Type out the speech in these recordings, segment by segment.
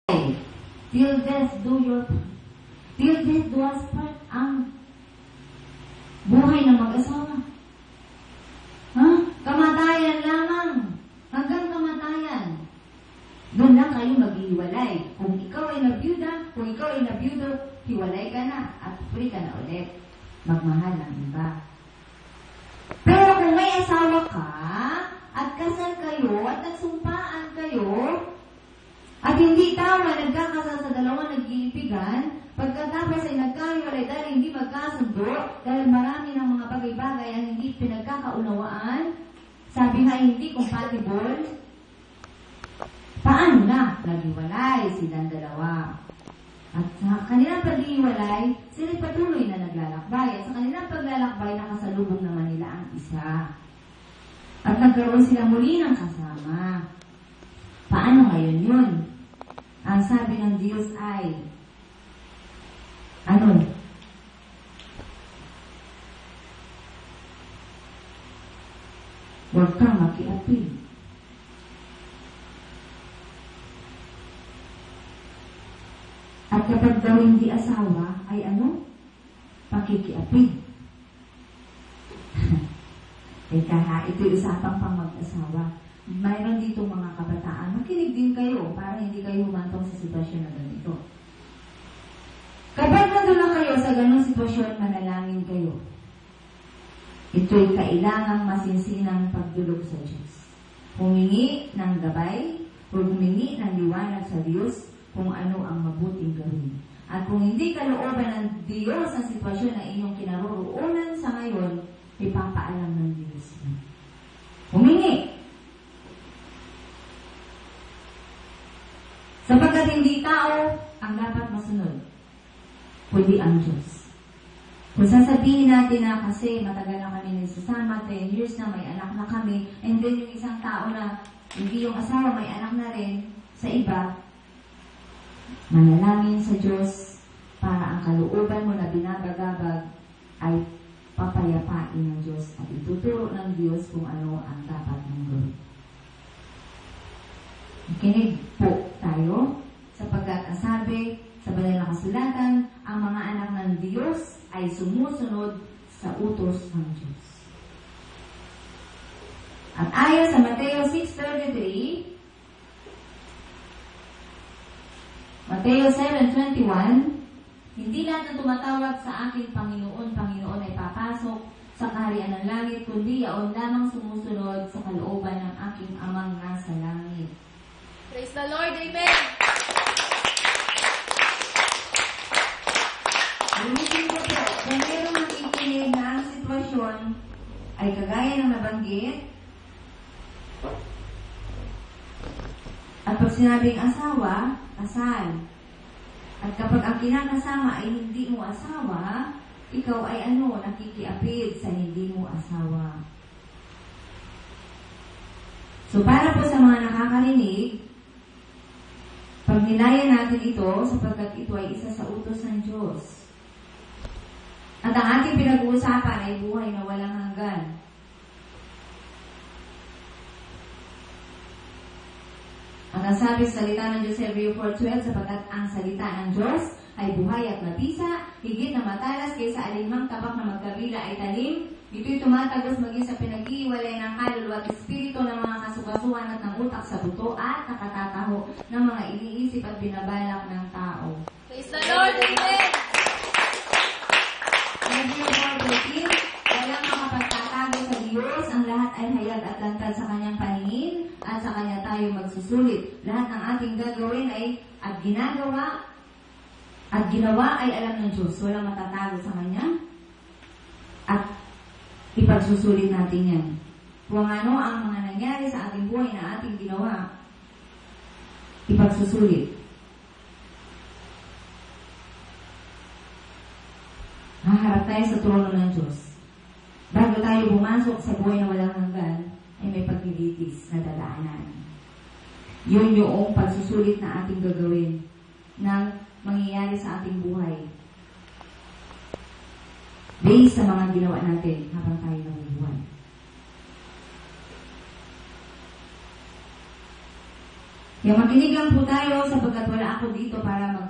Till death do your part. Till death do us part ang buhay ng mag-asawa. Kamatayan lamang. Hanggang kamatayan. Doon lang kayo maghihiwalay. Kung ikaw ay nabiyuda, kung ikaw ay nabiyudo, hiwalay ka na at free ka na ulit. Magmahal ng iba. Pero kung may asawa ka, at kasal kayo, at nagsumpaan kayo, at hindi tama, nagkakasal sa dalawa, nag-iipigan, pagkatapos ay nagkahiwalay dahil hindi magkasundo, dahil marami ng mga bagay-bagay ang hindi pinagkakaunawaan, sabi nga hindi compatible, paano na? Naghiwalay silang dalawa. At sa kanilang paghihiwalay, sila patuloy na naglalakbay. At sa kanilang paglalakbay, nakasalubong naman nila ang isa. At nagkaroon sila muli ng kasama. Paano ngayon yun? Ang sabi ng Diyos ay, ano? Huwag kang makiapil. At kapag daw hindi asawa, ay ano? Pakikiapil. Teka ha, ito'y usapang pang mag-asawa. Mayroon dito mga kabataan, makinig din kayo para hindi kayo humantong sa sitwasyon na ganito. Kapag nandun na kayo sa ganung sitwasyon, manalangin kayo. Ito'y kailangang masinsinang pagdulog sa Diyos. Humingi ng gabay, humingi ng liwanag sa Diyos kung ano ang mabuting gawin. At kung hindi kalooban ng Diyos ang sitwasyon na inyong kinaroroonan sa ngayon, ipapaalam ng Diyos. Humingi. Sapagkat hindi tao ang dapat masunod, kundi ang Diyos. Kung sasabihin natin na kasi matagal na kami nagsasama, 10 years na, may anak na kami, and then yung isang tao na hindi yung asawa, may anak na rin sa iba, manalangin sa Diyos para ang kalooban mo na binabagabag ay papayapain ng Diyos at ituturo ng Diyos kung ano ang dapat mong gawin. Makinig po tayo sapagkat ang sabi sa banal na kasulatan, ang mga anak ng Diyos ay sumusunod sa utos ng Diyos. At ayon sa Mateo 6:33, Mateo 7:21, hindi lahat ng tumatawag sa aking Panginoon, Panginoon ay papasok sa kaharian ng langit, kundi yaon lamang sumusunod sa kalooban ng aking Amang nasa langit. Praise the Lord, Amen! Ulitin ko po, kung mayroong nakikinig na ang sitwasyon ay kagaya ng nabanggit, at pag sinabing asawa, kasal. At kapag ang kinakasama ay hindi mo asawa, ikaw ay nakikiapid sa hindi mo asawa. So para po sa mga nakakarinig, pag nilayan natin ito, sapagkat ito ay isa sa utos ng Diyos. At ang ating pinag-uusapan ay buhay na walang hanggan. At ang sabi sa salita ng Diyos sa Hebreo 4:12, sapagkat ang salita ng Diyos ay buhay at mabisa, higit na matalas kaysa alinmang tabak na magkabila ay talim. Ito'y tumatagos maging sa pinag-iwalay ng kaluluwa at espiritu ng mga kasukasuhan at ng utak sa buto at nakatataho ng mga iniisip at binabalak ng tao. Praise the Lord, Amen! Hebreo 4:13, walang makapagtatago sa Diyos, ang lahat ay hayag at lantad sa kanyang paningin, at sa kanya tayo magsusulit. Lahat ng ating gagawin ay at ginawa ay alam ng Diyos. Walang matatago sa kanya. At ipagsusulit natin yan. Kung ano ang mga nangyari sa ating buhay na ating ginawa, ipagsusulit. Haharap tayo sa trono ng Diyos. Bago tayo bumasok sa buhay na walang hanggan, ay may paglilitis na dadaanan. Yun yung pagsusulit na ating gagawin ng mangyayari sa ating buhay. Based sa mga ginawa natin habang tayo nabubuhay. Kaya makinig lang po tayo sapagkat wala ako dito para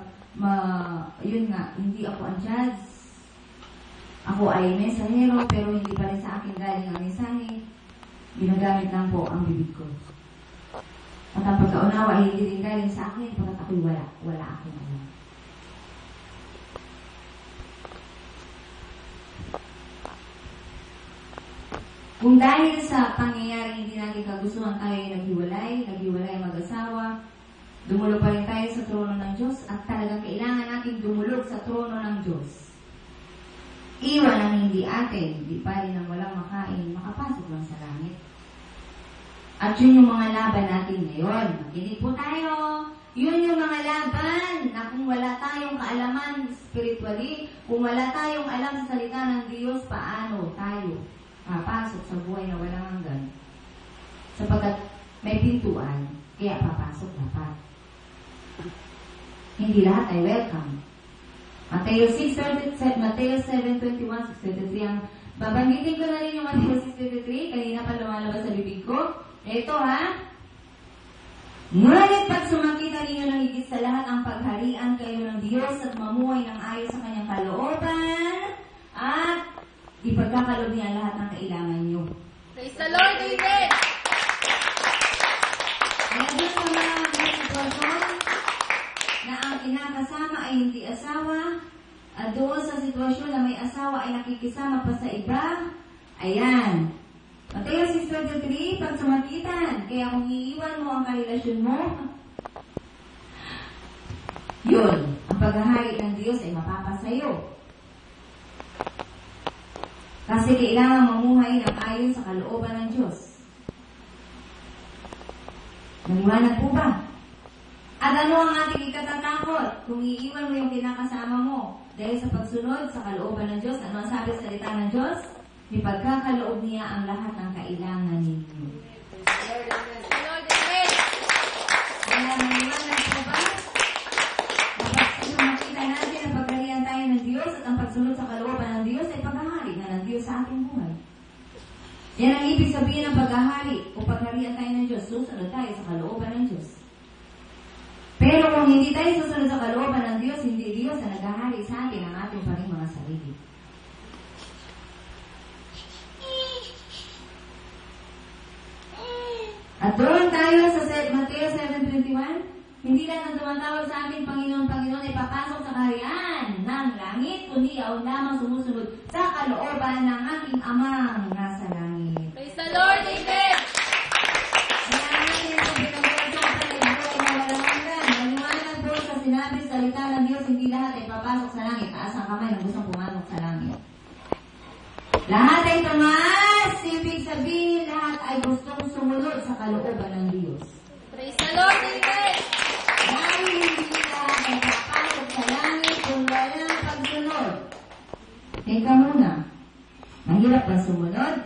yun nga, hindi ako ang judge. Ako ay mensahero, pero hindi pa rin sa akin galing ang mensahe. Ginagamit lang po ang bibig ko. At ang pagkaunawa ay hindi rin galing sa akin, pagkat ako'y wala akong alam. Kung dahil sa pangyayari hindi natin kagustuhan tayo ay naghiwalay ang mag-asawa, dumulog pa rin tayo sa trono ng Diyos at talagang kailangan natin dumulog sa trono ng Diyos. Iwan ang hindi atin, di pa rin ang walang makain, makapasok lang sa langit. At yun yung mga laban natin ngayon. Makinig po tayo. Yun yung mga laban na kung wala tayong kaalaman spiritually, kung wala tayong alam sa salita ng Diyos, paano tayo papasok sa buhay na walang hanggan. Sapagkat may pintuan, kaya papasok dapat. Hindi lahat ay welcome. Mateo 7:21, 6:33 ang babanggitin ko na rin yung Mateo 6:33, kanina pa lumalabas sa bibig ko. Ito ha. Ngunit pag sumakita ninyo ng higit sa lahat ang pagharian kayo ng Diyos at mamuhay ng ayos sa kanyang kalooban at ipagkakalob niya lahat ng kailangan nyo. Praise the Lord, amen! Lalo sa mga sitwasyon na ang kinakasama ay hindi asawa, at doon sa sitwasyon na may asawa ay nakikisama pa sa iba, ayan. Mateo 6:33, pag sumakitan, kaya kung iiwan mo ang karelasyon mo, yun, ang paghahari ng Diyos ay mapapasayo. Kasi kailangan mamuhay ng ayon sa kalooban ng Diyos. Naliwanag po ba? At ano ang ating ikatatakot kung iiwan mo yung kinakasama mo dahil sa pagsunod sa kalooban ng Diyos? Ano ang sabi sa salita ng Diyos? Ipagkakaloob niya ang lahat ng kailangan ninyo. Praise the Lord, amen! Kaya naliwanag po ba? Kapag makita natin na pagharian tayo ng Diyos at ang pagsunod sa kalooban ng Diyos ay paghahari na ng Diyos sa ating buhay. Yan ang ibig sabihin ng paghahari o pagharian tayo ng Diyos. Susunod tayo sa kalooban ng Diyos. Pero kung hindi tayo susunod sa kalooban ng Diyos, hindi Diyos na naghahari sa atin ang ating paring mga sarili. At doon tayo sa Mateo 7:21, hindi lang ang tumatawag sa akin, Panginoon, ay papasok sa kaharian ng langit, kundi ako lamang sumusunod sa kalooban ng aking amang nasa langit. Praise the Lord, amen! Kaya natin ang pinag-uusapan ay buhay na walang hanggan. Maniwala po sa sinabi sa salita ng Diyos, hindi lahat ay papasok sa langit. Taas ang kamay ng gustong pumasok sa langit. Lahat ay tamas, ibig sabihin lahat ay gustong sumunod sa kalooban ng Diyos. Praise the Lord, amen! Dahil hindi lahat ay papasok sa langit kung walang pagsunod. Teka muna, mahirap ba sumunod?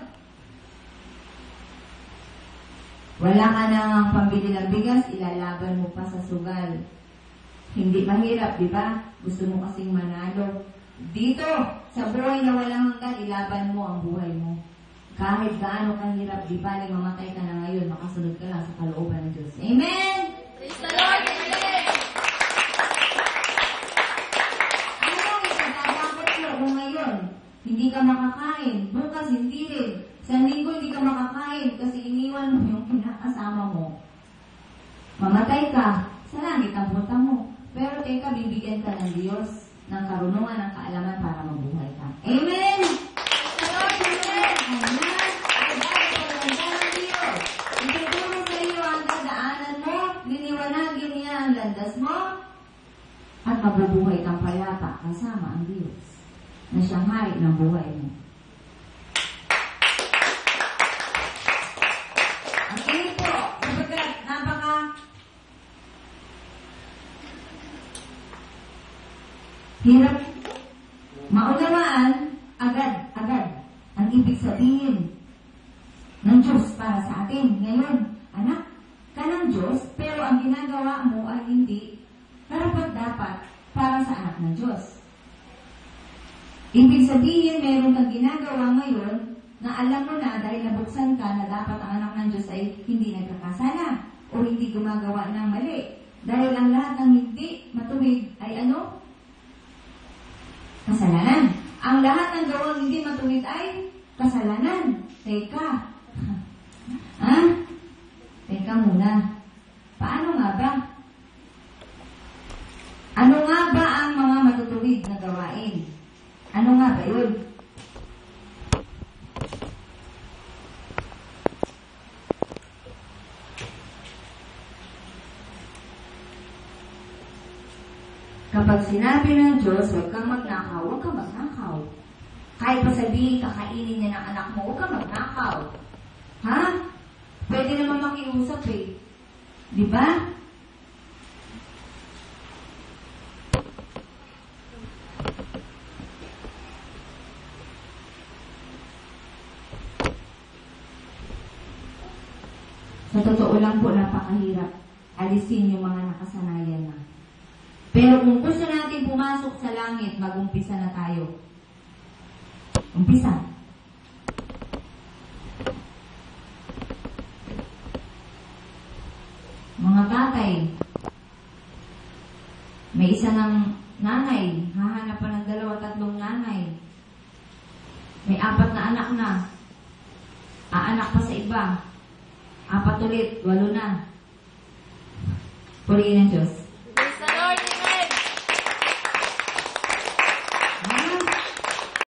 Wala ka nang pambili ng bigas, ilalaban mo pa sa sugal. Hindi mahirap, di ba? Gusto mo kasing manalo. Dito, sa buhay na walang hanggan, ilaban mo ang buhay mo. Kahit gaano kahirap, di ba, mamatay ka na ngayon, makasunod ka lang sa kalooban ng Diyos. Amen! Praise the Lord, amen! Ano ang itatakot mo kung ngayon? Hindi ka makakain. Bukas, hindi rin. Sa linggo, hindi ka makakain kasi iniwan mo yung kinakasama mo. Mamatay ka. Sa langit ang punta mo. Pero teka, bibigyan ka ng Diyos ng karunungan ng kaalaman para mabuhay ka. Amen! Praise the Lord, amen! Amen! Ay dahil pagkanda ng Diyos. Ituturo sa iyo ang dadaanan mo, liniwanagin niya ang landas mo, at mabubuhay kang payapa kasama ang Diyos na siyang hari ng buhay mo. Ang init po, kapagkat hirap maunawaan agad ang ibig sabihin ng Diyos para sa atin. Ngayon, anak ka ng Diyos, pero ang ginagawa mo ay hindi karapat-dapat para sa anak ng Diyos. Ibig sabihin, meron kang ginagawa ngayon na alam mo na dahil nabuksan ka na dapat ang anak ng Diyos ay hindi nagkakasala. o hindi gumagawa ng mali. Dahil ang lahat ng hindi matuwid ay ano? Kasalanan. Ang lahat ng gawang hindi matuwid ay kasalanan. Teka. Ha? Teka muna. Paano nga ba? Ano nga ba ang mga matutuwid na gawain? Ano nga ba yun? Kapag sinabi ng Diyos, huwag kang magnakaw, huwag kang magnakaw. Kahit pa sabihin, kakainin niya ng anak mo, huwag kang magnakaw. Ha? Pwede naman makiusap eh. Di ba? Sa totoo lang po, napakahirap alisin yung mga nakasanayan na. Pero kung gusto natin pumasok sa langit, mag-umpisa na tayo. Umpisa. Mga tatay, may isa ng nanay, hahanap pa ng 2-3 nanay. May 4 na anak na. Aanak pa sa iba. 4 ulit, 8 na. Purihin ng Diyos.